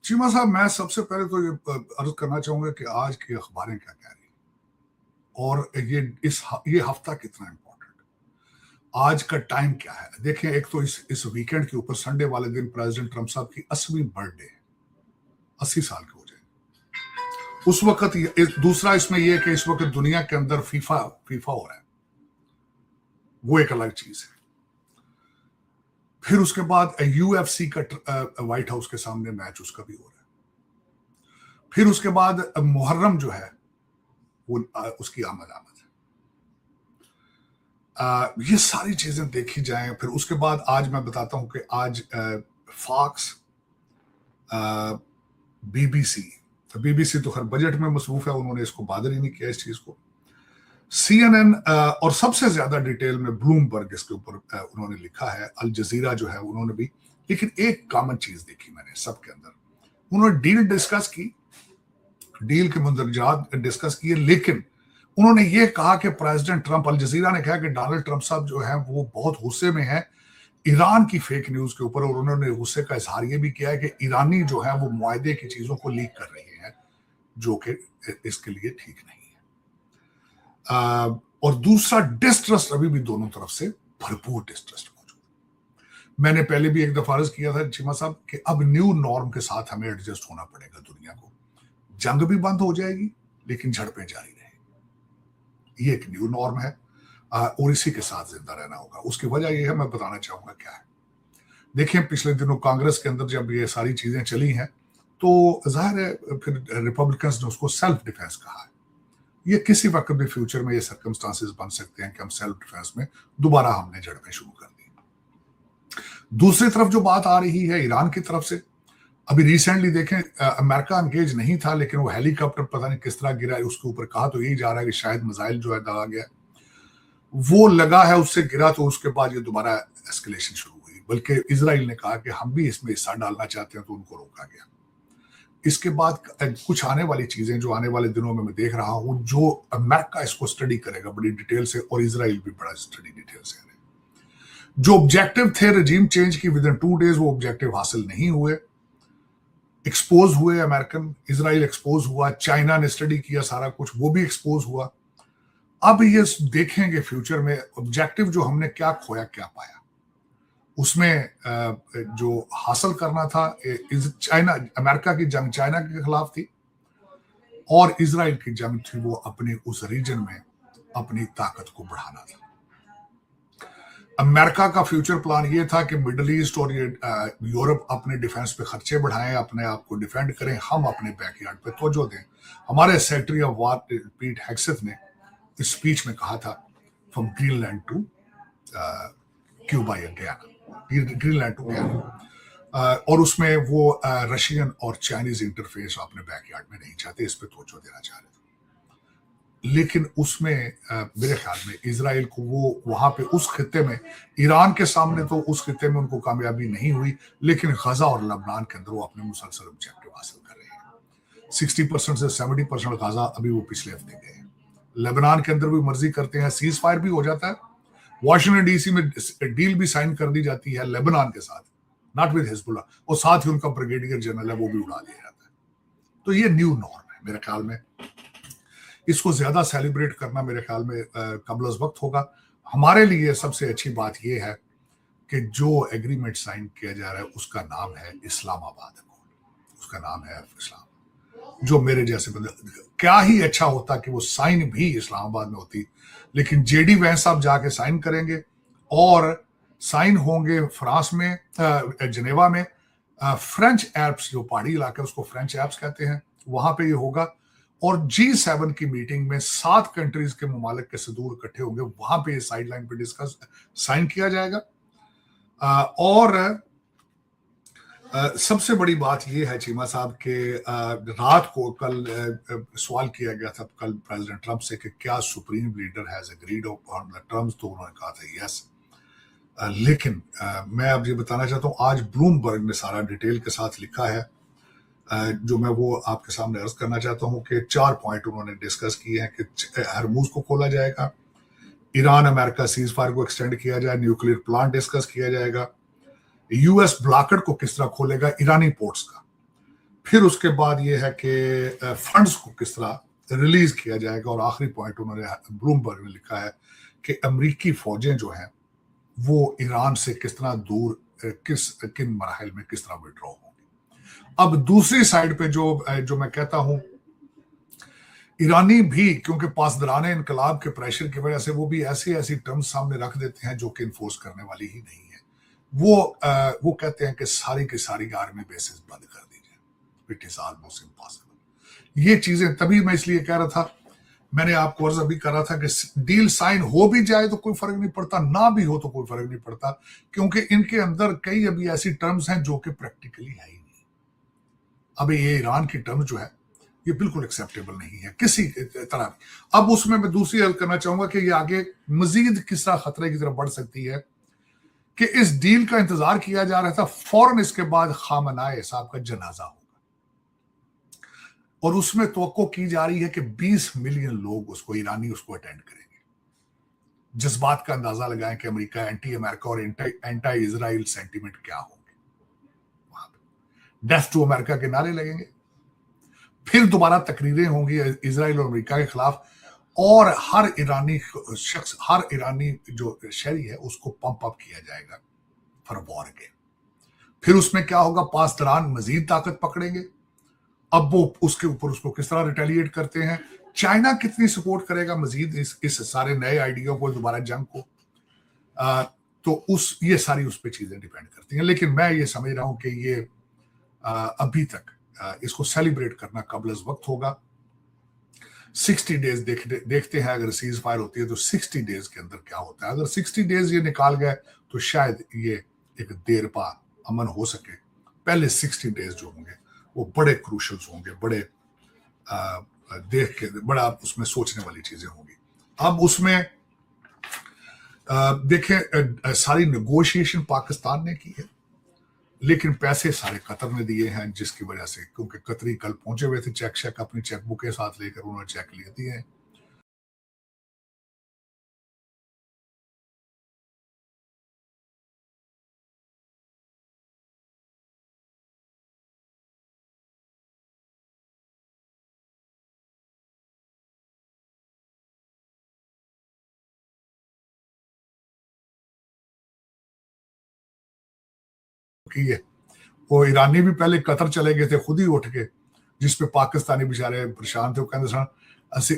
चीमा साहब, मैं सबसे पहले तो ये अर्ज करना चाहूंगा कि आज की अखबारें क्या कह रही और ये हफ्ता कितना इंपॉर्टेंट, आज का टाइम क्या है। देखिए, एक तो इस वीकेंड के ऊपर संडे वाले दिन प्रेसिडेंट ट्रंप साहब की 80वीं बर्थडे है, 80 साल के हो जाए उस वक्त। दूसरा इसमें यह कि इस वक्त दुनिया के अंदर फीफा हो रहा है, वो एक अलग चीज है। फिर उसके बाद यूएफसी का व्हाइट हाउस के सामने मैच उसका भी हो रहा है। फिर उसके बाद मुहर्रम जो है वो उसकी आमद है। ये सारी चीजें देखी जाएं। फिर उसके बाद आज मैं बताता हूं कि आज फॉक्स, बीबीसी तो खैर बजट में मसरूफ है, उन्होंने इसको बॉदर ही नहीं किया इस चीज को। CNN और सबसे ज्यादा डिटेल में ब्लूमबर्ग इसके ऊपर उन्होंने लिखा है। अल जजीरा जो है उन्होंने भी। लेकिन एक कॉमन चीज देखी मैंने सबके अंदर, उन्होंने डील डिस्कस की, डील के मुंदरजात डिस्कस किए, लेकिन उन्होंने ये कहा कि प्रेसिडेंट ट्रंप, अल जजीरा ने कहा कि डोनाल्ड ट्रंप साहब जो है वो बहुत गुस्से में है ईरान की फेक न्यूज के ऊपर, और उन्होंने गुस्से का इजहार ये भी किया है कि ईरानी जो है वो मुआहदे की चीजों को लीक कर रहे हैं, जो कि इसके लिए ठीक नहीं है। और दूसरा, डिस्ट्रस्ट अभी भी दोनों तरफ से भरपूर डिस्ट्रस्ट मौजूद है। मैंने पहले भी एक दफा अर्ज किया था चीमा साहब कि अब न्यू नॉर्म के साथ हमें एडजस्ट होना पड़ेगा दुनिया को। जंग भी बंद हो जाएगी लेकिन झड़पें जारी रहेगी, ये एक न्यू नॉर्म है और इसी के साथ जिंदा रहना होगा। उसकी वजह यह है, मैं बताना चाहूंगा क्या है। देखिए, पिछले दिनों कांग्रेस के अंदर जब ये सारी चीजें चली हैं तो जाहिर है फिर रिपब्लिकन्स ने उसको सेल्फ डिफेंस कहा है। ये किसी वक्त भी फ्यूचर में ये सर्कमस्टांसेस बन सकते हैं कि हम सेल्फ डिफेंस में दोबारा हमने झड़पें शुरू कर दी। दूसरी तरफ जो बात आ रही है ईरान की तरफ से, अभी रिसेंटली देखें अमेरिका एंगेज नहीं था, लेकिन वो हेलीकॉप्टर पता नहीं किस तरह गिरा है, उसके ऊपर कहा तो यही जा रहा है कि शायद मिसाइल जो है दगा गया, वो लगा है, उससे गिरा, तो उसके बाद ये दोबारा एस्केलेशन शुरू हुई। बल्कि इजराइल ने कहा कि हम भी इसमें हिस्सा डालना चाहते हैं, तो उनको रोका गया। इसके बाद कुछ आने वाली चीजें जो आने वाले दिनों में मैं देख रहा हूं, जो अमेरिका इसको स्टडी करेगा बड़ी डिटेल से, और इजराइल भी बड़ा स्टडी डिटेल से। जो ऑब्जेक्टिव थे रजीम चेंज की विद इन 2 days, वो ऑब्जेक्टिव हासिल नहीं हुए, एक्सपोज हुए अमेरिकन, इजराइल एक्सपोज हुआ, चाइना ने स्टडी किया सारा कुछ, वो भी एक्सपोज हुआ। अब ये देखेंगे फ्यूचर में ऑब्जेक्टिव जो हमने क्या खोया क्या पाया, उसमें जो हासिल करना था। चाइना, अमेरिका की जंग चाइना के खिलाफ थी और इजराइल की जंग थी वो अपने उस रीजन में अपनी ताकत को बढ़ाना था। अमेरिका का फ्यूचर प्लान ये था कि मिडल ईस्ट और यूरोप अपने डिफेंस पे खर्चे बढ़ाएं, अपने आप को डिफेंड करें, हम अपने बैकयार्ड पे तवज्जो दें। हमारे सेक्रेटरी ऑफ वार पीट हेग्सेथ ने इस स्पीच में कहा था, फ्रॉम ग्रीनलैंड टू क्यूबा या गयाना, ग्रीनलैंड टू गयाना, और उसमें वो रशियन और चाइनीज इंटरफेस अपने बैकयार्ड में नहीं चाहते, इस पे तवज्जो देना चाह रहे थे। लेकिन उसमें मेरे ख्याल में इजराइल को वो वहां पे उस खित्ते में, ईरान के सामने तो उस खित्ते में उनको कामयाबी नहीं हुई, लेकिन गजा और लबनान के अंदर वो अपने मुसलसल ऑब्जेक्टिव हासिल कर रहे हैं। 60% से 70% गजा अभी वो पिछले हफ्ते गए हैं। लेबनान के अंदर भी मर्जी करते हैं, सीज फायर भी हो जाता है, वॉशिंगटन डीसी में डील भी साइन कर दी जाती है लेबनान के साथ, नॉट विद हिजबुल्लाह, और साथ ही उनका ब्रिगेडियर जनरल है वो भी उड़ा दिया जाता है। तो ये न्यू नॉर्म है मेरे ख्याल में। इसको ज्यादा सेलिब्रेट करना मेरे ख्याल में कबल अज़ वक्त होगा। हमारे लिए सबसे अच्छी बात यह है कि जो एग्रीमेंट साइन किया जा रहा है उसका नाम है इस्लामाबाद अकॉर्ड, उसका नाम है इस्लाम। जो मेरे जैसे बंदे, क्या ही अच्छा होता कि वो साइन भी इस्लामाबाद में होती, लेकिन जेडी वैंस साहब जाके साइन करेंगे और साइन होंगे फ्रांस में, जनेवा में, फ्रेंच एल्प्स, जो पहाड़ी इलाका उसको फ्रेंच एल्प्स कहते हैं, वहां पे ये होगा। और G7 की मीटिंग में 7 कंट्रीज के मुमालिक के सदूर इकट्ठे होंगे, वहां पे साइडलाइन पे डिस्कस साइन किया जाएगा। और सबसे बड़ी बात यह है चीमा साहब के रात को कल सवाल किया गया था कल प्रेसिडेंट ट्रंप से कि क्या supreme leader has agreed on the terms, तो उन्होंने कहा था यस। लेकिन मैं अब ये बताना चाहता हूँ, आज ब्लूमबर्ग ने सारा डिटेल के साथ लिखा है, जो मैं वो आपके सामने अर्ज करना चाहता हूं कि 4 पॉइंट उन्होंने डिस्कस किए हैं कि हरमुज को खोला जाएगा, ईरान अमेरिका सीज फायर को एक्सटेंड किया जाए, न्यूक्लियर प्लांट डिस्कस किया जाएगा, यूएस ब्लॉकेड को किस तरह खोलेगा ईरानी पोर्ट्स का, फिर उसके बाद ये है कि फंड्स को किस तरह रिलीज किया जाएगा, और आखिरी पॉइंट उन्होंने ब्लूमबर्ग ने लिखा है कि अमेरिकी फौजें जो हैं वो ईरान से किस तरह दूर, किन मराहल में किस तरह विड्रॉ होंगी। अब दूसरी साइड पे जो मैं कहता हूं, ईरानी भी क्योंकि पासदारान इनकलाब के प्रेशर की वजह से वो भी ऐसी ऐसी टर्म्स सामने रख देते हैं जो कि इन्फोर्स करने वाली ही नहीं है। वो कहते हैं कि सारी की सारी आर्मी बेसिस बंद कर दीजिए, इट इज ऑलमोस्ट इम्पॉसिबल। ये चीजें तभी मैं इसलिए कह रहा था, मैंने आपको अर्ज अभी कर रहा था कि डील साइन हो भी जाए तो कोई फर्क नहीं पड़ता, ना भी हो तो कोई फर्क नहीं पड़ता, क्योंकि इनके अंदर कई अभी ऐसी टर्म्स हैं जो कि प्रैक्टिकली है ही नहीं। अभी ये ईरान की टर्म जो है ये बिल्कुल एक्सेप्टेबल नहीं है किसी तरह भी। अब उसमें मैं दूसरी अर्ज करना चाहूंगा कि ये आगे मजीद किस तरह खतरे की तरफ बढ़ सकती है, कि इस डील का इंतजार किया जा रहा था, फौरन इसके बाद खामनाए साहब का जनाजा होगा, और उसमें तवक्को की जा रही है कि 20 मिलियन लोग ईरानी उसको अटेंड करेंगे। जिस बात का अंदाजा लगाएं कि अमेरिका एंटी अमेरिका और एंटी इजराइल सेंटीमेंट क्या होंगे, वहां पे डेथ टू अमेरिका के नारे लगेंगे, फिर दोबारा तकरीरें होंगी इजराइल और अमेरिका के खिलाफ, और हर ईरानी शख्स, हर ईरानी जो शहरी है उसको पंप अप किया जाएगा फॉर वॉर के। फिर उसमें क्या होगा, पासदारान मजीद ताकत पकड़ेंगे। अब वो उसके ऊपर उसको किस तरह रिटेलिएट करते हैं, चाइना कितनी सपोर्ट करेगा मजीद इस सारे नए आइडिया को, दोबारा जंग को, तो ये सारी उस पर चीजें डिपेंड करती हैं। लेकिन मैं ये समझ रहा हूं कि ये अभी तक इसको सेलिब्रेट करना कबल अज़ वक्त होगा। 60 डेज देखते हैं, अगर सीज फायर होती है तो 60 डेज के अंदर क्या होता है। अगर 60 डेज ये निकाल गए तो शायद ये एक देर पा अमन हो सके। पहले 60 डेज जो होंगे वो बड़े क्रूशल्स होंगे, बड़े देख के बड़ा उसमें सोचने वाली चीजें होंगी। अब उसमें देखें, सारी नेगोशिएशन पाकिस्तान ने की है, लेकिन पैसे सारे कतर ने दिए हैं, जिसकी वजह से, क्योंकि कतरी कल पहुंचे हुए थे चेक अपनी चेकबुक के साथ लेकर, उन्होंने चेक लिए दिए हैं। की है वो ईरानी भी पहले कतर चले गए थे खुद ही उठ के, जिसपे पाकिस्तानी बेचारे परेशान थे। वो कहते सन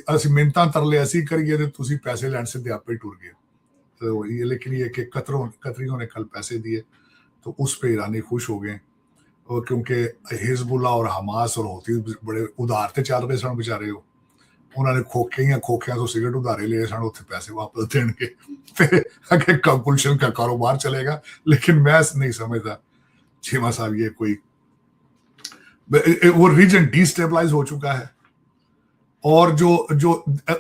ਅਸੀਂ ਮਿੰਨਤਾਂ ਤਰਲੇ ਅਸੀਂ ਕਰੀਏ ਤੇ ਤੁਸੀਂ पैसे ਲੈਣ से आपे टूर गए। तो ये, लेकिन ये कि कतरियों ने कल पैसे दिए तो उस पे ईरानी खुश हो गए, और क्योंकि हिजबुल्ला और हमास और होती बड़े उधार ते चल रहे सन बेचारे, उन्होंने खोखियां तो सिगरेट उधारे लिए सन, उत्थे पैसे वापस देने के अगे गुलशन का कारोबार चलेगा। लेकिन मैं नहीं समझता चीमा साहब, ये कोई वो रीजन डिस्टेबलाइज हो चुका है। और जो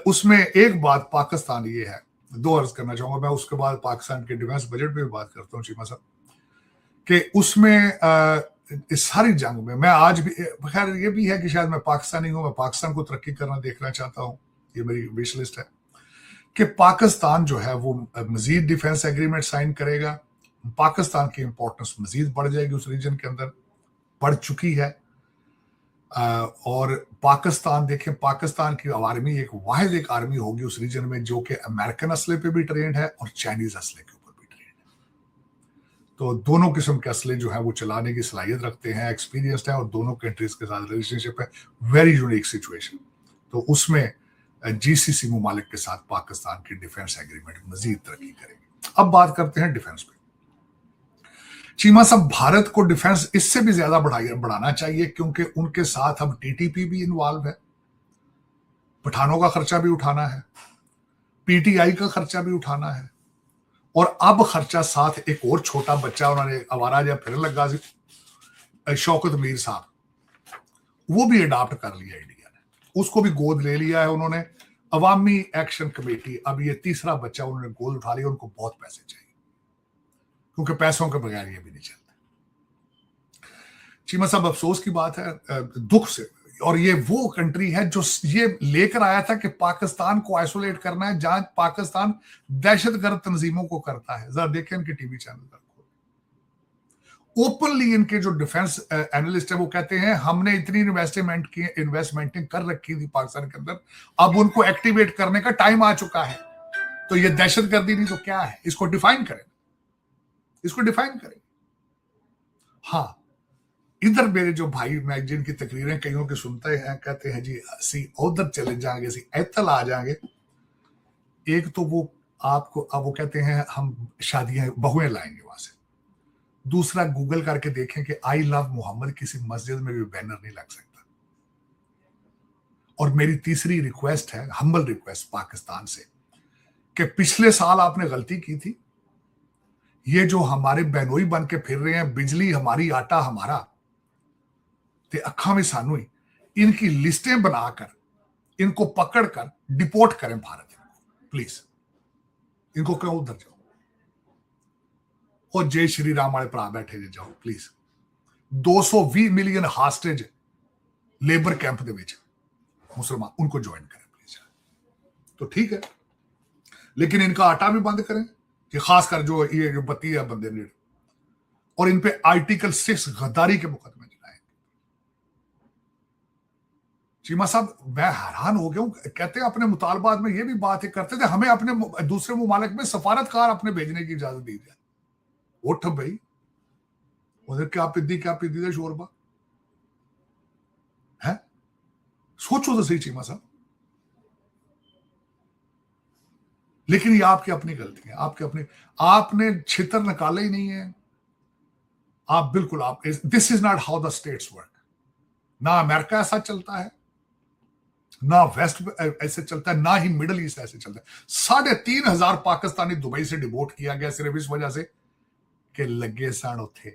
उसमें एक बात पाकिस्तान ये है, दो अर्ज करना चाहूंगा मैं, उसके बाद पाकिस्तान के डिफेंस बजट पे भी बात करता हूँ चीमा साहब, कि उसमें इस सारी जंग में मैं आज भी, खैर ये भी है कि शायद मैं पाकिस्तानी हूं, मैं पाकिस्तान को तरक्की करना देखना चाहता हूं, ये मेरी विश लिस्ट है कि पाकिस्तान जो है वो मजीद डिफेंस एग्रीमेंट साइन करेगा। पाकिस्तान की इंपॉर्टेंस मजीद बढ़ जाएगी उस रीजन के अंदर, बढ़ चुकी है। और पाकिस्तान देखें, पाकिस्तान की आर्मी एक वाहिद एक आर्मी होगी उस रीजन में जो कि अमेरिकन असले पे भी ट्रेंड है और चाइनीज असले के ऊपर भी ट्रेंड है। तो दोनों किस्म के असले जो है वो चलाने की सलाहियत रखते हैं, एक्सपीरियंस्ड है, और दोनों कंट्रीज के साथ रिलेशनशिप है, वेरी यूनिक सिचुएशन। तो उसमें जीसीसी मुमालिक के साथ पाकिस्तान की डिफेंस एग्रीमेंट मजीद तरक्की करेगी। अब बात करते हैं डिफेंस पे। चीमा साहब, भारत को डिफेंस इससे भी ज्यादा बढ़ाना चाहिए, क्योंकि उनके साथ अब टीटीपी भी इन्वॉल्व है, पठानों का खर्चा भी उठाना है, पीटीआई का खर्चा भी उठाना है, और अब खर्चा साथ एक और छोटा बच्चा उन्होंने आवारा या फिर लगा शौकत मीर साहब, वो भी अडॉप्ट कर लिया इंडिया ने, उसको भी गोद ले लिया है उन्होंने। अवामी एक्शन कमेटी, अब ये तीसरा बच्चा उन्होंने गोद उठा लिया। उनको बहुत पैसे चाहिए, क्योंकि पैसों के बगैर ये भी नहीं चलता। चीमा साहब, अफसोस की बात है, दुख से, और ये वो कंट्री है जो ये लेकर आया था कि पाकिस्तान को आइसोलेट करना है, जहां पाकिस्तान दहशतगर्द तंजीमों को करता है। जरा देखें इनके टीवी चैनल पर, ओपनली इनके जो डिफेंस एनालिस्ट है वो कहते हैं हमने इतनी इन्वेस्टमेंट कर रखी थी पाकिस्तान के अंदर, अब उनको एक्टिवेट करने का टाइम आ चुका है। तो ये दहशतगर्दी नहीं तो क्या है? इसको डिफाइन करें, इसको डिफाइन करें। हाँ, इधर मेरे जो भाई, मैं जिनकी तकरीरें कईयों के सुनते हैं, कहते हैं जी असी उधर चले जाएंगे, असी ऐतल आ जाएंगे। एक तो वो आपको अब वो कहते हैं हम शादियां बहुएं लाएंगे वहां से। दूसरा, गूगल करके देखें कि आई लव मोहम्मद किसी मस्जिद में भी बैनर नहीं लग सकता। और मेरी तीसरी रिक्वेस्ट है, हम्बल रिक्वेस्ट पाकिस्तान से, कि पिछले साल आपने गलती की थी। ये जो हमारे बहनोई बन के फिर रहे हैं, बिजली हमारी आटा हमारा, ते अखा में सानू ही, इनकी लिस्टें बनाकर इनको पकड़कर डिपोर्ट करें भारत। प्लीज इनको क्यों उधर जाओ, और जय श्री राम वाले भरा बैठे जे जाओ प्लीज। 220 मिलियन हास्टेज लेबर कैंप दे विच मुसलमान, उनको ज्वाइन करें प्लीज। तो ठीक है, लेकिन इनका आटा भी बंद करें कि खासकर जो ये जो बत्ती है बंदे नीड, और इन पे आर्टिकल 6 गद्दारी के मुकदमे चलाएं। चीमा साहब, मैं हैरान हो गया हूं। कहते हैं अपने मुतालबात में ये भी बात करते थे हमें अपने दूसरे मुमालिक में सफारतकार अपने भेजने की इजाजत दी जाए। उठ भाई, उधर क्या पीदी था शोरबा है? सोचो तो सही चीमा साहब। लेकिन ये आपकी अपनी गलती है, आपके अपने, आपने छितर निकाले ही नहीं है। आप बिल्कुल, आप, this is not how the states work. ना अमेरिका ऐसा चलता है, ना वेस्ट ऐसे चलता है, ना ही मिडल ईस्ट ऐसे चलता है। 3,500 पाकिस्तानी दुबई से डिपोर्ट किया गया सिर्फ इस वजह से कि लगे सन उथे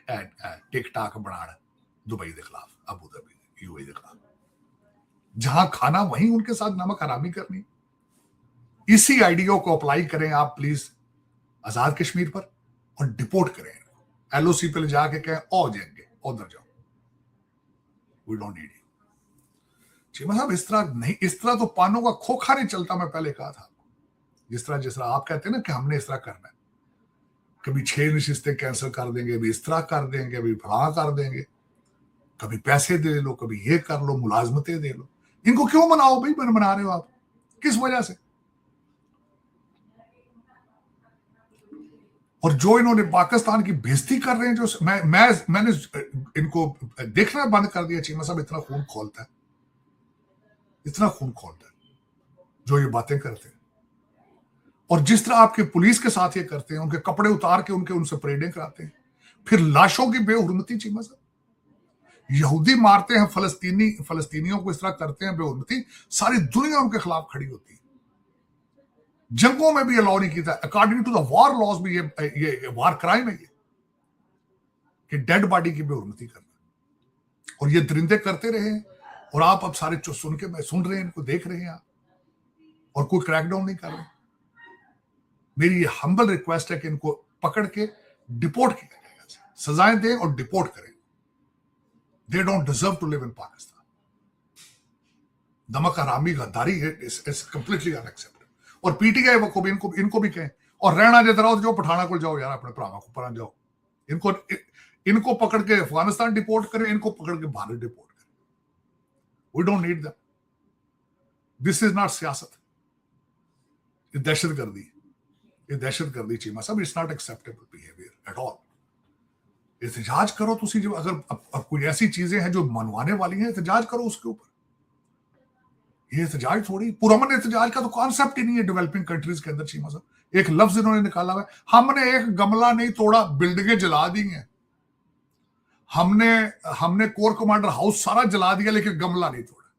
टिकटाक बनाना दुबई के खिलाफ, अबू धाबी यूएई के खिलाफ, जहां खाना वहीं उनके साथ नमक हरामी करनी। इसी आइडिया को अप्लाई करें आप प्लीज आजाद कश्मीर पर, और डिपोर्ट करें। एलओसी पे ले जाके कहें ओ जाएंगे, उधर जाओ, we don't need you. Cheema साहब, इस तरह नहीं, इस तरह तो पानों का खोखा नहीं चलता। मैं पहले कहा था, जिस तरह आप कहते हैं ना कि हमने इस तरह करना है, कभी 6 नशिस्तें कैंसिल कर देंगे, अभी इस तरह कर देंगे, अभी फला कर देंगे, कभी पैसे दे लो, कभी ये कर लो, मुलाजमतें दे लो। इनको क्यों मनाओ भाई? मना रहे हो आप किस वजह से? और जो इन्होंने पाकिस्तान की बेइज्जती कर रहे हैं, जो मैंने इनको देखना बंद कर दिया। चीमा साहब, इतना खून खोलता है, इतना खून खोलता है जो ये बातें करते हैं। और जिस तरह आपके पुलिस के साथ ये करते हैं, उनके कपड़े उतार के उनसे परेडें कराते हैं, फिर लाशों की बेहुरमती। चीमा साहब, यहूदी मारते हैं फलस्तीनियों को, इस तरह करते हैं बेहुरमती, सारी दुनिया उनके खिलाफ खड़ी होती है। जंगों में भी अलाउ नहीं किया, according to the war laws भी ये वॉर क्राइम है, ये कि डेड बॉडी की बेहुरमती करना। और ये दरिंदे करते रहे हैं, और आप अब सारे सुन रहे हैं, इनको देख रहे हैं आप, और कोई क्रैकडाउन नहीं कर रहे। मेरी ये हम्बल रिक्वेस्ट है कि इनको पकड़ के डिपोर्ट किया जाएगा, सजाएं दें और डिपोर्ट करें। They don't deserve to live in Pakistan. नमक हरामी गद्दारी है, इज कंप्लीटली अनएक्सेप्टेबल। और पीटीआई को भी इनको भी कहें, और रहना देते रहो, जो पठाना को जाओ यार, अपने भरावां को पर जाओ। इनको पकड़ के अफगानिस्तान डिपोर्ट करें, इनको पकड़ के भारत डिपोर्ट करें। We don't need that. This is not सियासत, ये दहशतगर्दी, ये दहशतगर्दी। चीमा साहब, it's not acceptable behaviour at all. एहतजाज करो तुसी, जो अगर अब कोई ऐसी चीजें हैं जो मनवाने वाली हैं, एहतजाज करो उसके ऊपर। ये एहतजाज थोड़ी, पुरअमन एहतजाज का तो कॉन्सेप्ट ही नहीं है डेवलपिंग कंट्रीज के अंदर। चीमा साहब, एक लफ्ज इन्होंने निकाला हुआ है, हमने एक गमला नहीं तोड़ा, बिल्डिंगें जला दी हैं। हमने कोर कमांडर हाउस सारा जला दिया, लेकिन गमला नहीं तोड़ा।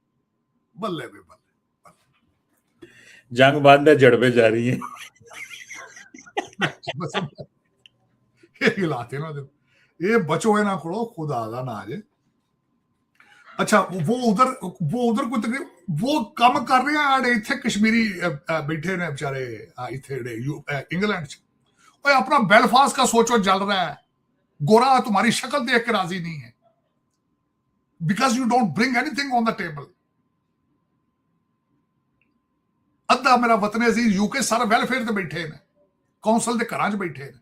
बल्ले बे बल्ले, जंग बांधे जड़बे जा रही है। ये हिलाते ना, ये बचो है ना खड़ो, खुदा आगा ना आजे। अच्छा, वो उधर कोई तकरीब वो कम कर रहे हैं, इतने कश्मीरी बैठे ने बेचारे इंग्लैंड च। अपना बेलफास्ट का सोचो जल रहा है, गोरा तुम्हारी शक्ल देख के राजी नहीं है, because you don't bring anything on the table. अद्धा मेरा वतन अजीज यूके सारा वेलफेयर ते बैठे ने, कौंसल के घर च बैठे ने,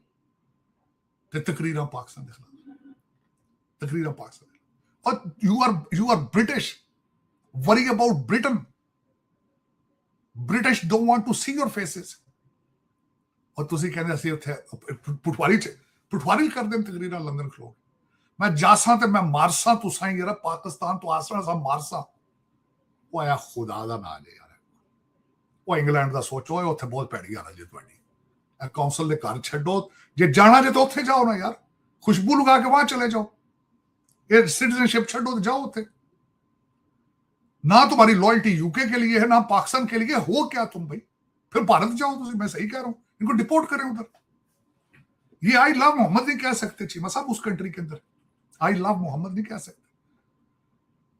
ते तकरीरां पाकिस्तान के खिलाफ, तकरीरां पाकिस्तान। और you are British, worry about Britain, British don't want to see your faces. और तुसी कहंदे असीं उत्थे पटवारी कर दें तकरीरां लंदन खलो। मैं जासा ते मैं मारसा, तुसां ही यार पाकिस्तान तो आसरा सा मारसा। वो आया खुदा दा नाम ले यार, वो इंग्लैंड दा सोचो, उत्थे बहुत भैड़ी हालत जे तुहाडी। काउंसिल दे घर छड्डो, जे जाना जे तो उत्थे जाओ ना यार, खुशबू लगा के वहां चले जाओ। ये सिटीजनशिप छड्डो तो जाओ उत्थे। ना तुम्हारी लॉयल्टी यूके के लिए है ना पाकिस्तान के लिए, हो क्या तुम भाई? फिर भारत जाओ तुम। मैं सही कह रहा हूं, इनको डिपोर्ट करें उधर। ये आई लव मोहम्मद नहीं कह सकते चीमा साहब उस कंट्री के अंदर, आई लव मोहम्मद नहीं कह सकते।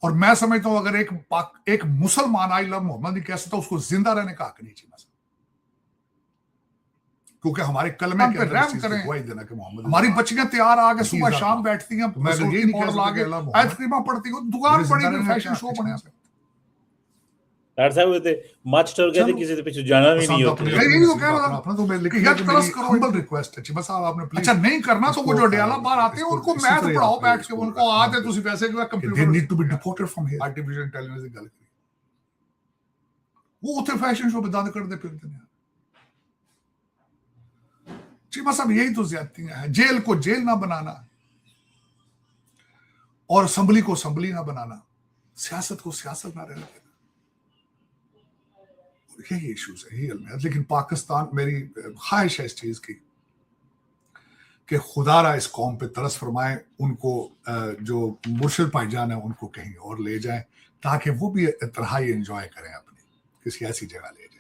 और मैं समझता हूं अगर एक मुसलमान आई लव मोहम्मद नहीं कह सकता, उसको जिंदा रहने का हक नहीं चीमा साहब। क्योंकि हमारे कलमे के अंदर रहम करें, गवाही देना कि मोहम्मद, हमारी बच्चियां तैयार आके सुबह शाम बैठती हैं, मैं तो ये नहीं कह सकता आइसक्रीम पड़ती हो, दुकान पड़ी, फैशन शो बने। डॉक्टर साहब होते मच टोर कहते किसी के पीछे जाना भी नहीं होता। यही तो कह रहा था अपना, तो मैं लिख लिया तरस करो, हम्बल रिक्वेस्ट है चीमा साहब आपने प्लीज। अच्छा नहीं करना तो वो जो डेला बाहर आते हैं उनको मैथ पढ़ाओ बैठ के, उनको आते तुसी पैसे के computer, they need to be deported from here. Artificial intelligence की गल करी, वो उथे फैशन शो पे दंद करते फिरते हैं चीमा साहब। यही तो ज्यादतियां हैं। जेल को जेल ना बनाना और असम्बली को असम्बली ना बनाना, सियासत को सियासत ना रहने देना, यही इश्यूज है, यही अलमियात। लेकिन पाकिस्तान, मेरी ख्वाहिश है इस चीज की कि खुदारा इस कौम पे तरस फरमाए, उनको जो मुर्शिद भाईजान है उनको कहीं और ले जाए, ताकि वो भी तन्हाई एंजॉय करें, अपनी किसी ऐसी जगह ले जाए।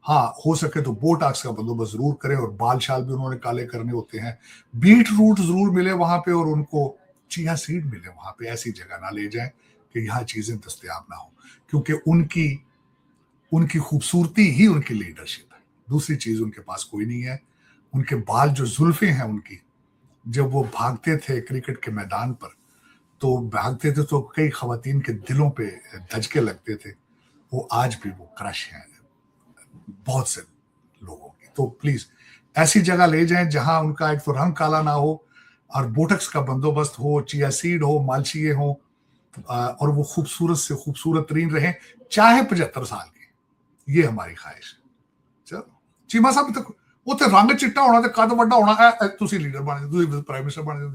हाँ हो सके तो बोटॉक्स का बंदोबस्त जरूर करें, और बाल शाल भी उन्होंने काले करने होते हैं। बीट रूट जरूर मिले वहां पे, और उनको चिया सीड मिले वहां पे। ऐसी जगह ना ले जाए कि यहाँ चीजें दस्तयाब ना हो, क्योंकि उनकी खूबसूरती ही उनकी लीडरशिप है, दूसरी चीज उनके पास कोई नहीं है। उनके बाल जो जुल्फे हैं उनकी, जब वो भागते थे क्रिकेट के मैदान पर, तो भागते थे तो कई खवातीन के दिलों पे धचके लगते थे। वो आज भी वो क्रश हैं बहुत से लोगों की। तो प्लीज ऐसी जगह ले जाएं जहां उनका एक तो रंग काला ना हो, और बोटक्स का बंदोबस्त हो, चिया सीड हो, मालशीए हो, और वो खूबसूरत से खूबसूरत तरीन रहें, चाहे 75 साल के। ये हमारी ख्वाहिश है। चलो चीमा साहब तक वो तो रंग चिट्टा होना ते कद वड्डा होना, तुसी लीडर बन जाओ, तुसी प्राइम मिनिस्टर बन जाओ।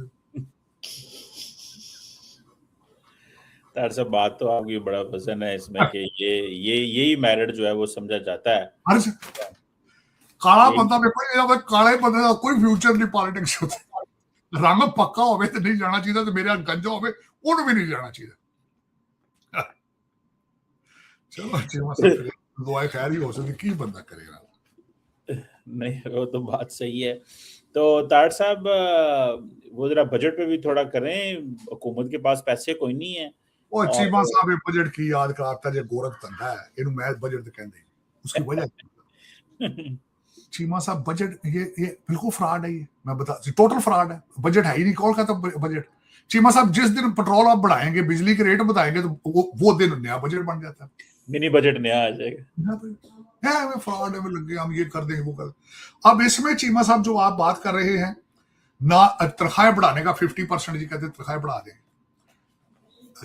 तार साहब बात तो आपकी बड़ा पसंद है इसमें कि यही मेरिट जो है वो समझा जाता है। अरे काला बंदा में कोई काले बंदे का कोई फ्यूचर नहीं पॉलिटिक्स होता। रंग पक्का होवे ते नहीं जाना चाहिए, तो मेरा गंजा होवे उन भी नहीं जाना चाहिए। चलो चीमा साहब दुआ खैर ही हो सकती, की बंदा करेगा। नहीं वो तो बात सही है। तो तार साहब वो जरा बजट पे भी थोड़ा करें, हुकूमत के पास पैसे कोई नहीं है। और चीमा साहब बजट की याद कराता जे गोरख धंधा है, इनु मैं बजट कहंदे, उसकी वजह चीमा साहब बजट ये बिल्कुल फ्रॉड है। ये मैं बता, टोटल फ्रॉड है। बजट है ही नहीं, कौन कहता बजट। चीमा साहब जिस दिन पेट्रोल आप बढ़ाएंगे, बिजली के रेट बताएंगे, तो वो दिन नया बजट बन जाता है, मिनी बजट नया आ जाएगा। फ्रॉड है, लगे हम ये कर देंगे वो कर। अब इसमें चीमा साहब जो आप बात कर रहे हैं ना, तनख्वाहें बढ़ाने का 50% जी कहते तनख्वाहें बढ़ा दें,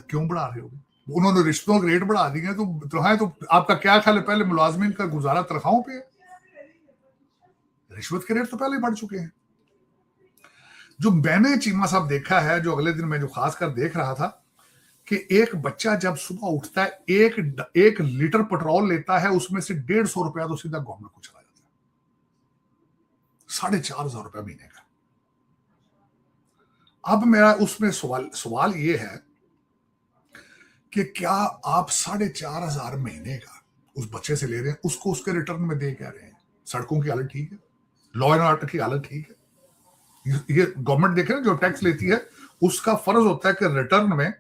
क्यों बढ़ा रहे हो? उन्होंने रिश्तों के रेट बढ़ा दिए, तो तनख्वाहें, तो आपका क्या ख्याल है पहले मुलाजमीन का गुजारा तनख्वाहों पे है? रिश्वत के रेट तो पहले बढ़ चुके हैं। जो मैंने चीमा साहब देखा है, जो अगले दिन मैं जो खास कर देख रहा था, कि एक बच्चा जब सुबह उठता है, एक लीटर पेट्रोल लेता है, उसमें से 150 रुपया तो सीधा गवर्नमेंट को चला जाता है। 4,500 रुपया महीने का। अब मेरा उसमें सवाल ये है कि क्या आप 4,500 महीने का उस बच्चे से ले रहे हैं, उसको उसके रिटर्न में दे क्या रहे हैं? सड़कों की हालत ठीक है, लॉ एंड ऑर्डर की हालत ठीक है। ये गवर्नमेंट देखे ना, जो टैक्स लेती है उसका फर्ज होता है कि रिटर्न में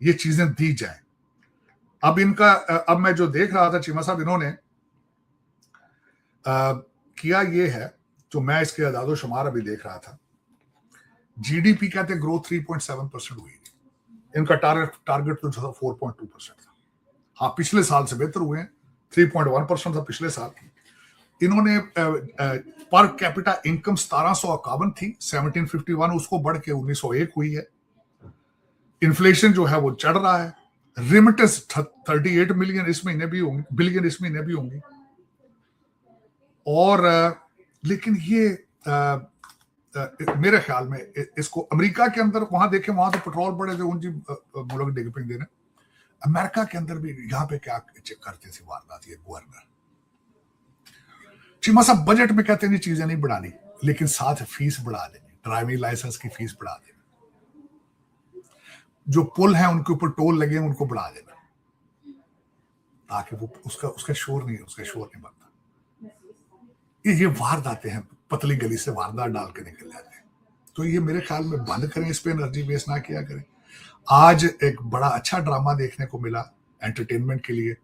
ये चीजें दी जाए। अब मैं जो देख रहा था चीमा साहब, इन्होंने किया ये है, जो मैं इसके अदादो शुमार अभी देख रहा था, जीडीपी कहते ग्रोथ 3.7% हुई, इनका टारगेट तो 4.2% था। हाँ पिछले साल से बेहतर हुए हैं, 3.1% था पिछले साल। इन्होंने पर कैपिटा इनकम 1751 थी 1751, उसको बढ़ के 1901 हुई है। इन्फ्लेशन जो है वो चढ़ रहा है। रिमिटेंस 38 मिलियन इस महीने भी होंगी, बिलियन इस महीने भी होंगी। और लेकिन ये मेरे ख्याल में इसको अमेरिका के अंदर वहां देखें, वहां तो पेट्रोल बढ़े थे, उनकी मुल्क डिग पिंग देने। अमेरिका के अंदर भी यहाँ पे क्या करते थे वारदात ये गवर्नर चीमा साहब, बजट में कहते हैं चीजें नहीं बढ़ानी, लेकिन साथ फीस बढ़ा देनी, ड्राइविंग लाइसेंस की फीस बढ़ा देनी, जो पुल है उनके ऊपर टोल लगे उनको बढ़ा देना, ताकि वो उसका शोर नहीं बनता। ये वारदातें हैं, पतली गली से वारदात डाल के निकल जाते हैं। तो ये मेरे ख्याल में बंद करें, इस पे एनर्जी वेस्ट ना किया करें। आज एक बड़ा अच्छा ड्रामा देखने को मिला एंटरटेनमेंट के लिए,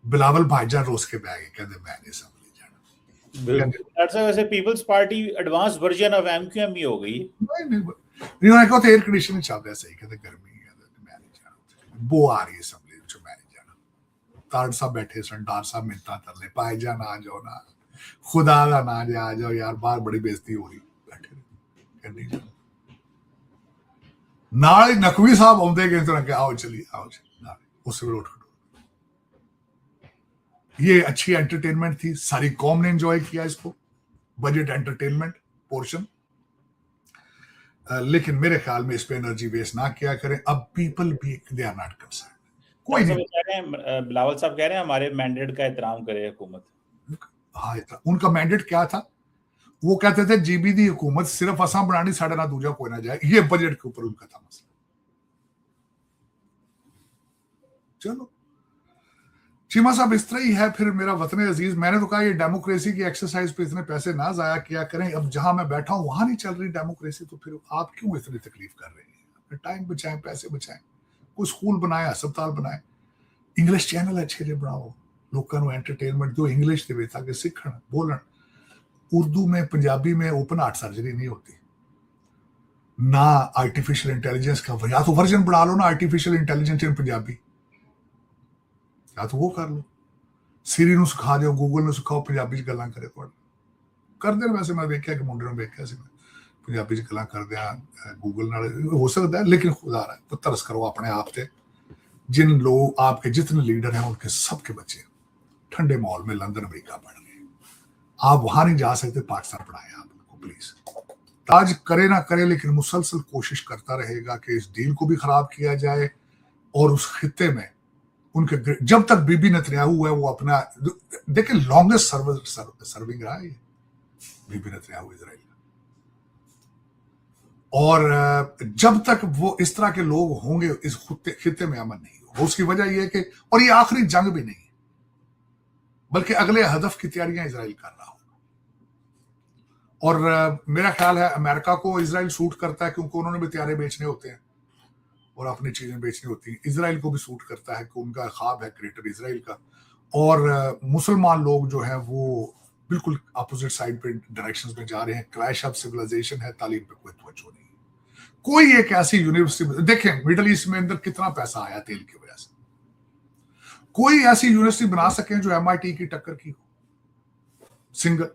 बिलावल भाईजान रोज के बैग कहते मैं नहीं समझ जाना। वैसे Peoples Party advance version of MQM भी हो गई। नहीं कहते एयर कंडीशनिंग चल रहा है, सही कहते गर्मी मैं नहीं जाना, वो आ रही है असम्बली जो मैं नहीं जाना। ताड़ साहब बैठे सन, डार साहब मिलता तरले, भाईजान आ जाओ ना, खुदा का ना आ जाओ यार, बाहर बड़ी बेइज्जती हो रही, बैठे नाल नकवी साहब आउंदे गए तो आओ चलिए आओ उस वेले उठ खड़ो। ये अच्छी एंटरटेनमेंट थी, सारी कौम ने एंजॉय किया इसको, बजट एंटरटेनमेंट पोर्शन। लेकिन मेरे ख्याल में इस पे एनर्जी वेस्ट ना किया करें। अब पीपल भी दे आर नॉट कंसर्न। कोई नहीं कह रहे हैं, बिलावल साहब कह रहे हैं हमारे मैंडेट का एहतराम करे हुकूमत। हाँ, उनका मैंडेट क्या था? वो कहते थे जीबी दी हुकूमत सिर्फ असा बनानी, साढ़े ना दूजा कोई ना जाए। ये बजट के ऊपर उनका था मसला। चलो चीमा साहब, इस तरह ही है फिर मेरा वतन अजीज। मैंने तो कहा ये डेमोक्रेसी की एक्सरसाइज पे इतने पैसे ना जाया किया करें। अब जहां मैं बैठा हूं वहां नहीं चल रही डेमोक्रेसी, तो फिर आप क्यों इतनी तकलीफ कर रहे हैं? अपने टाइम बचाएं, पैसे बचाएं, कोई स्कूल बनाए, अस्पताल बनाए, इंग्लिश चैनल अच्छे जे बनाओ, लोगों को एंटरटेनमेंट दो इंग्लिश दे ताकि सीखण बोलन। उर्दू में, पंजाबी में ओपन हार्ट सर्जरी नहीं होती ना। आर्टिफिशियल इंटेलिजेंस का या तो वर्जन बढ़ा लो ना, आर्टिफिशियल इंटेलिजेंस इन पंजाबी, या तो वो कर लो। सीरी ਨੂੰ ਸਿਖਾ ਦਿਓ, ਗੂਗਲ ਨੂੰ ਸਿਖਾਓ ਪੰਜਾਬੀ ਚ ਗੱਲਾਂ ਕਰੇ ਤੁਹਾਡੇ ਕਰਦੇ ਨੇ। ਵੈਸੇ ਮੈਂ ਵੇਖਿਆ ਕਿ ਮੁੰਡੇ ਨੂੰ ਵੇਖਿਆ ਸੀ ਪੰਜਾਬੀ ਚ ਗੱਲਾਂ ਕਰਦੇ ਆ ਗੂਗਲ ਨਾਲ, हो सकता है, लेकिन खुदा है तरस करो अपने आप से। जिन लोग आपके जितने लीडर हैं उनके सबके बच्चे ठंडे माहौल में लंदन अमेरिका पढ़ गए। आप वहां नहीं जा सकते, पाकिस्तान पढ़ाए आप उनको प्लीज। ताज करे ना करे, लेकिन मुसलसल कोशिश करता रहेगा कि इस डील को भी खराब किया जाए और उस खित्ते में उनके जब तक बीबी नेतन्याहू है वो अपना देखिए लॉन्गेस्ट सर्विंग रहा है बीबी नेतन्याहू इजराइल का। और जब तक वो इस तरह के लोग होंगे इस खित्ते में अमन नहीं होगा। उसकी वजह यह है कि और ये आखिरी जंग भी नहीं है, बल्कि अगले हदफ की तैयारियां इजराइल कर रहा होगा। और मेरा ख्याल है अमेरिका को इजराइल सूट करता है, क्योंकि उन्होंने भी तैयारे बेचने होते हैं और अपनी चीजें बेचनी होती हैं। इजराइल को भी सूट करता है कि उनका ख्वाब है ग्रेटर इजराइल का। और मुसलमान लोग जो है वो बिल्कुल अपोजिट साइड पे डायरेक्शंस में जा रहे हैं। क्लैश ऑफ सिविलाइजेशन है, तालीम पे कोई तवज्जो नहीं। कोई एक ऐसी यूनिवर्सिटी देखें मिडिल ईस्ट में अंदर कितना पैसा आया तेल की वजह से, कोई ऐसी यूनिवर्सिटी बना सके जो MIT की टक्कर की हो, सिंगल